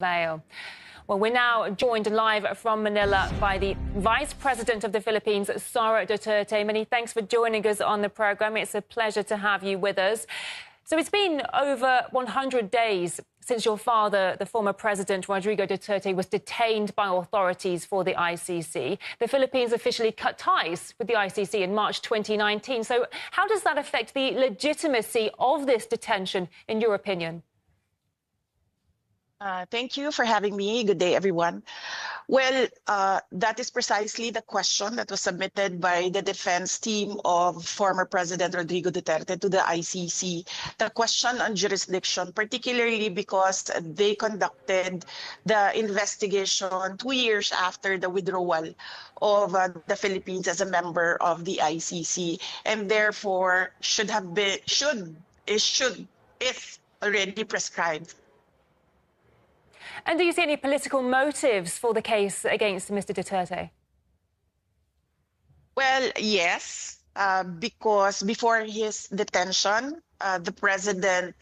Davao. Well, we're now joined live from Manila by the Vice President of the Philippines, Sara Duterte. Many thanks for joining us on the program. It's a pleasure to have you with us. So it's been over 100 days since your father, the former President Rodrigo Duterte, was detained by authorities for the ICC. The Philippines officially cut ties with the ICC in March 2019. So how does that affect the legitimacy of this detention, in your opinion? Thank you for having me. Good day, everyone. Well, that is precisely the question that was submitted by the defense team of former President Rodrigo Duterte to the ICC. The question on jurisdiction, particularly because they conducted the investigation 2 years after the withdrawal of the Philippines as a member of the ICC, and therefore is already prescribed. And do you see any political motives for the case against Mr. Duterte? Well, yes, because before his detention,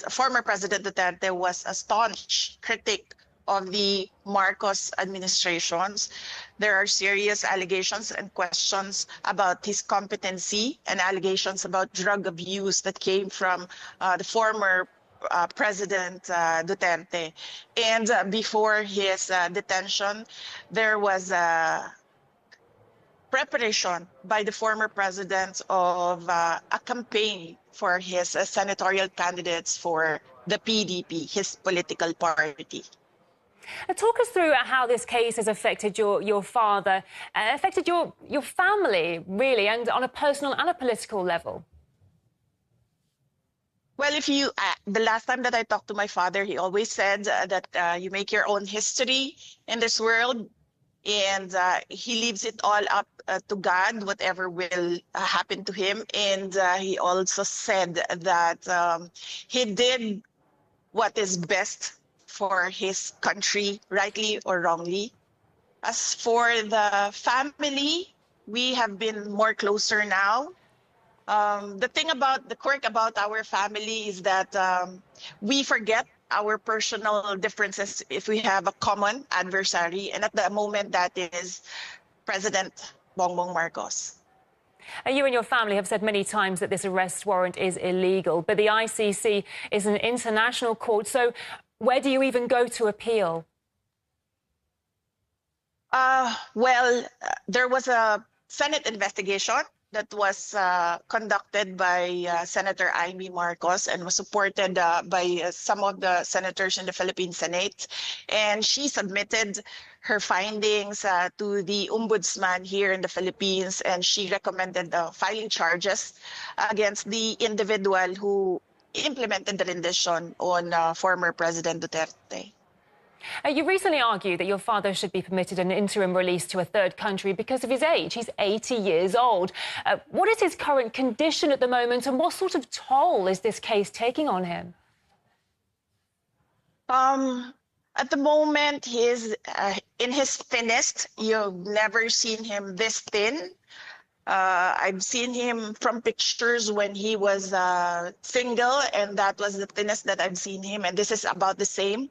former President Duterte was a staunch critic of the Marcos administrations. There are serious allegations and questions about his competency and allegations about drug abuse that came from the former President Duterte. And before his detention, there was a preparation by the former president of a campaign for his senatorial candidates for the PDP, his political party. Talk us through how this case has affected your father, affected your family, really, and on a personal and a political level. Well, the last time that I talked to my father, he always said that you make your own history in this world, and he leaves it all up to God, whatever will happen to him. And he also said that he did what is best for his country, rightly or wrongly. As for the family, we have been more closer now. The quirk about our family is that we forget our personal differences if we have a common adversary, and at the moment that is President Bongbong Marcos. You and your family have said many times that this arrest warrant is illegal, but the ICC is an international court, so where do you even go to appeal? There was a Senate investigation that was conducted by Senator Amy Marcos and was supported by some of the senators in the Philippine Senate. And she submitted her findings to the Ombudsman here in the Philippines, and she recommended filing charges against the individual who implemented the rendition on former President Duterte. You recently argued that your father should be permitted an interim release to a third country because of his age. He's 80 years old. What is his current condition at the moment, and what sort of toll is this case taking on him? At the moment, he's in his thinnest. You've never seen him this thin. I've seen him from pictures when he was single, and that was the thinnest that I've seen him, and this is about the same.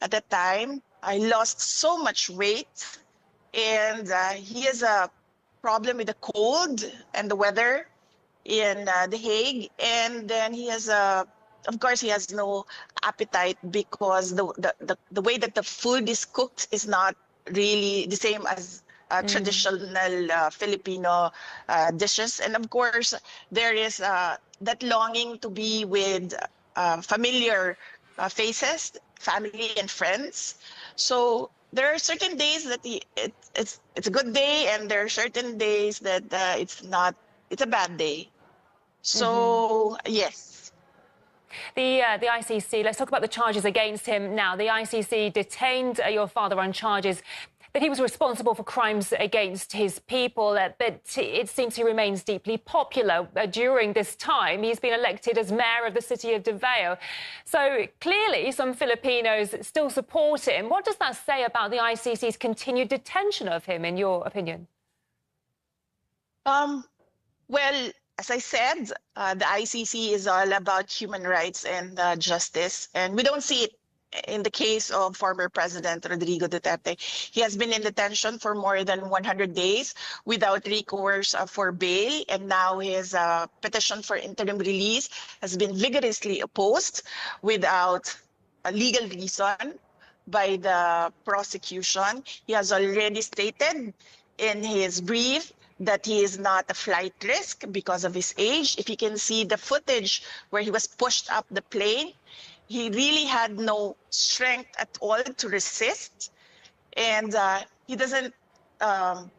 At that time, I lost so much weight, and he has a problem with the cold and the weather in The Hague. And then he has of course, he has no appetite because the way that the food is cooked is not really the same as traditional Filipino dishes. And of course, there is that longing to be with familiar faces, family and friends. So there are certain days that it's a good day, and there are certain days that it's a bad day. So yes. The ICC, let's talk about the charges against him now. The ICC detained your father on charges that he was responsible for crimes against his people, but it seems he remains deeply popular during this time. He's been elected as mayor of the city of Davao. So clearly some Filipinos still support him. What does that say about the ICC's continued detention of him, in your opinion? Well, as I said, the ICC is all about human rights and justice, and we don't see it in the case of former President Rodrigo Duterte. He has been in detention for more than 100 days without recourse for bail, and now his petition for interim release has been vigorously opposed without a legal reason by the prosecution. He has already stated in his brief that he is not a flight risk because of his age. If you can see the footage where he was pushed up the plane, he really had no strength at all to resist. And he doesn't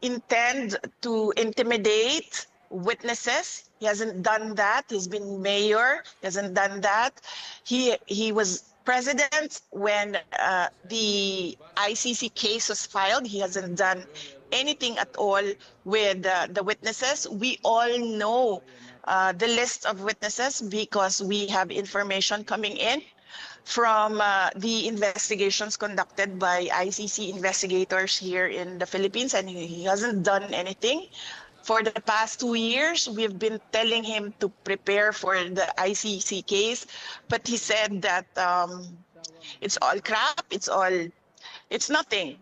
intend to intimidate witnesses. He hasn't done that. He's been mayor. He hasn't done that. He was president when the ICC case was filed. He hasn't done anything at all with the witnesses. We all know the list of witnesses because we have information coming in from the investigations conducted by ICC investigators here in the Philippines, and he hasn't done anything. For the past 2 years, we've been telling him to prepare for the ICC case, but he said that it's all crap, it's nothing.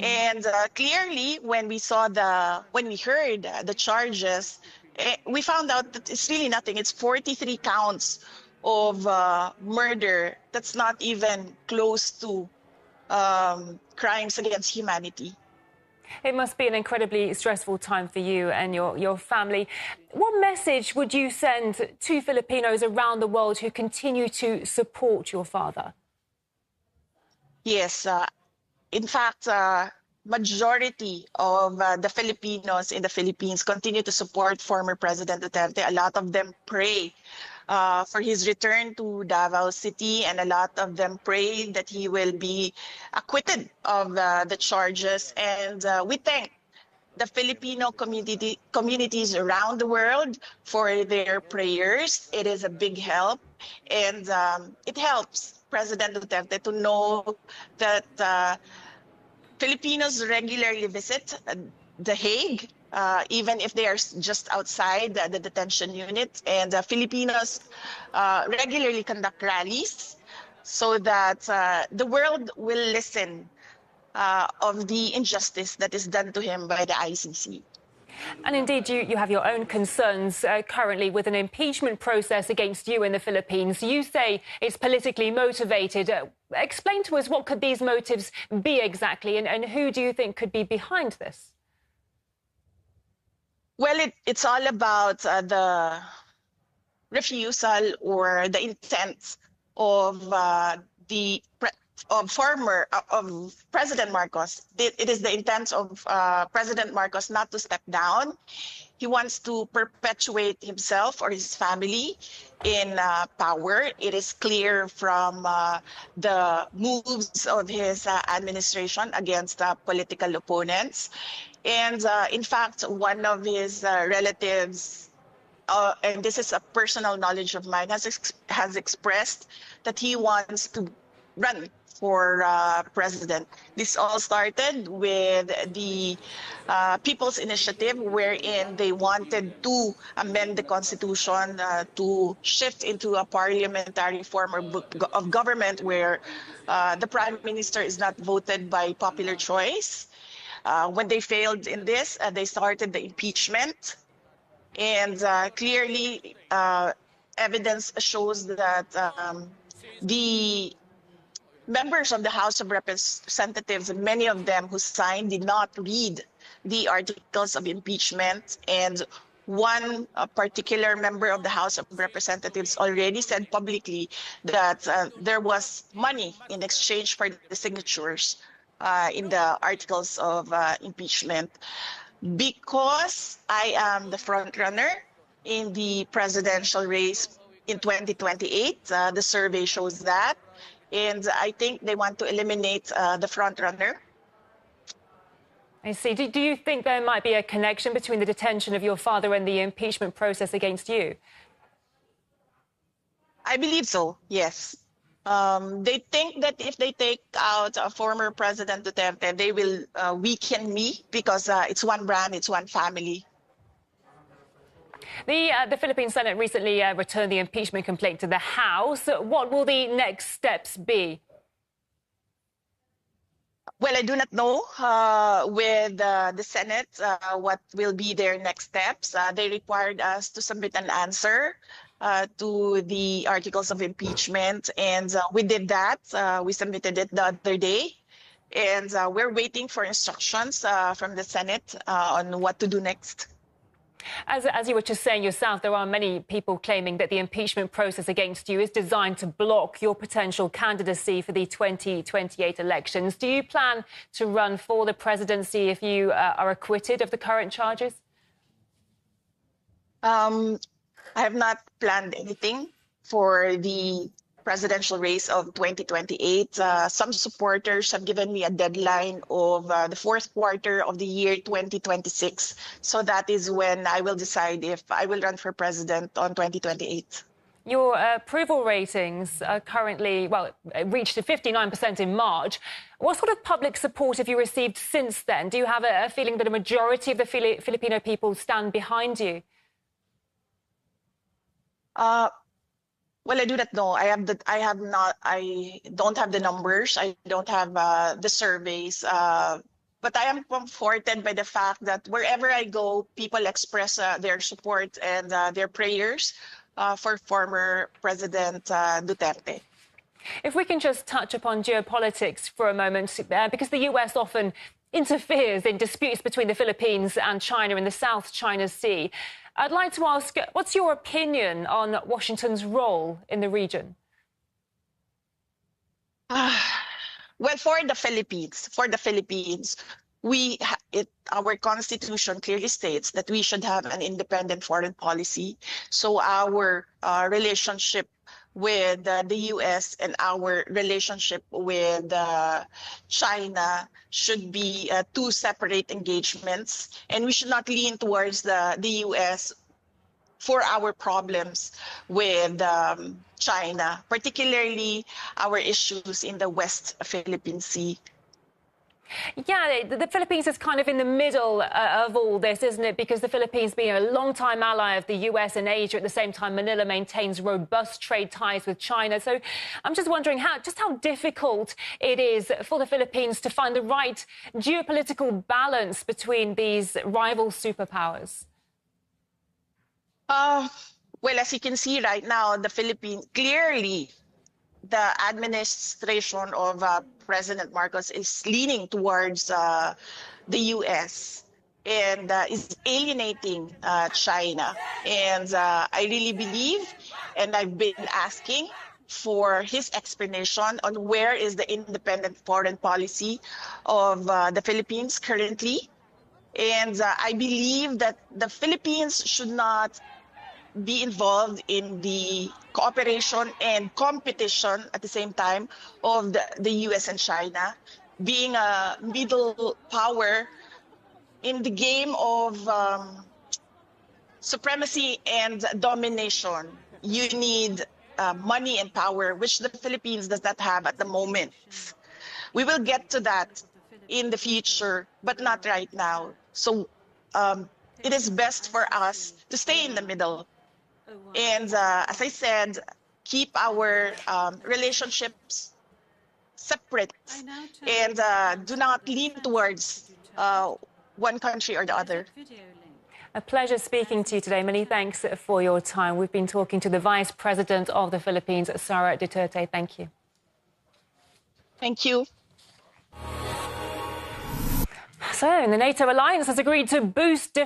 And clearly, when we heard the charges, we found out that it's really nothing. It's 43 counts of murder. That's not even close to crimes against humanity. It must be an incredibly stressful time for you and your family. What message would you send to Filipinos around the world who continue to support your father? Yes, in fact, majority of the Filipinos in the Philippines continue to support former President Duterte. A lot of them pray for his return to Davao City, and a lot of them pray that he will be acquitted of the charges. And we thank the Filipino communities around the world for their prayers. It is a big help, and it helps President Duterte to know that Filipinos regularly visit The Hague, even if they are just outside the detention unit, and Filipinos regularly conduct rallies so that the world will listen of the injustice that is done to him by the ICC. And indeed, you have your own concerns currently with an impeachment process against you in the Philippines. You say it's politically motivated. Explain to us, what could these motives be exactly, and who do you think could be behind this? Well, it's all about the refusal or the intent of President Marcos. It is the intent of President Marcos not to step down. He wants to perpetuate himself or his family in power. It is clear from the moves of his administration against political opponents. And in fact, one of his relatives, and this is a personal knowledge of mine, has expressed that he wants to run for president. This all started with the People's Initiative, wherein they wanted to amend the Constitution to shift into a parliamentary form of government where the Prime Minister is not voted by popular choice. When they failed in this, they started the impeachment. And clearly, evidence shows that the members of the House of Representatives, and many of them who signed, did not read the articles of impeachment. And one particular member of the House of Representatives already said publicly that there was money in exchange for the signatures in the articles of impeachment. Because I am the front runner in the presidential race in 2028, the survey shows that. And I think they want to eliminate the front runner. I see. Do you think there might be a connection between the detention of your father and the impeachment process against you? I believe so, yes. They think that if they take out former President Duterte, they will weaken me because it's one brand, it's one family. The Philippine Senate recently returned the impeachment complaint to the House. What will the next steps be? Well, I do not know with the Senate what will be their next steps. They required us to submit an answer to the articles of impeachment, and we did that. We submitted it the other day, and we're waiting for instructions from the Senate on what to do next. As you were just saying yourself, there are many people claiming that the impeachment process against you is designed to block your potential candidacy for the 2028 elections. Do you plan to run for the presidency if you are acquitted of the current charges? I have not planned anything for the presidential race of 2028. Some supporters have given me a deadline of the fourth quarter of the year 2026. So that is when I will decide if I will run for president on 2028. Your approval ratings are currently, well, reached 59% in March. What sort of public support have you received since then? Do you have a feeling that a majority of the Filipino people stand behind you? Well, I do not know. I don't have the numbers. I don't have the surveys. But I am comforted by the fact that wherever I go, people express their support and their prayers for former President Duterte. If we can just touch upon geopolitics for a moment, because the US often interferes in disputes between the Philippines and China in the South China Sea. I'd like to ask, what's your opinion on Washington's role in the region? Well, for the Philippines, our constitution clearly states that we should have an independent foreign policy. So our relationship with the US and our relationship with China should be two separate engagements, and we should not lean towards the US for our problems with China, particularly our issues in the West Philippine Sea. Yeah, the Philippines is kind of in the middle of all this, isn't it? Because the Philippines being a long-time ally of the US and Asia, at the same time, Manila maintains robust trade ties with China. So I'm just wondering how difficult it is for the Philippines to find the right geopolitical balance between these rival superpowers. Well, as you can see right now, the Philippines, clearly the administration of President Marcos is leaning towards the US and is alienating China. And I really believe, and I've been asking for his explanation on where is the independent foreign policy of the Philippines currently. And I believe that the Philippines should not be involved in the cooperation and competition at the same time of the US and China, being a middle power in the game of supremacy and domination. You need money and power, which the Philippines does not have at the moment. We will get to that in the future, but not right now. So it is best for us to stay in the middle. And as I said, keep our relationships separate and do not lean towards one country or the other. A pleasure speaking to you today. Many thanks for your time. We've been talking to the Vice President of the Philippines, Sara Duterte. Thank you. Thank you. So, the NATO alliance has agreed to boost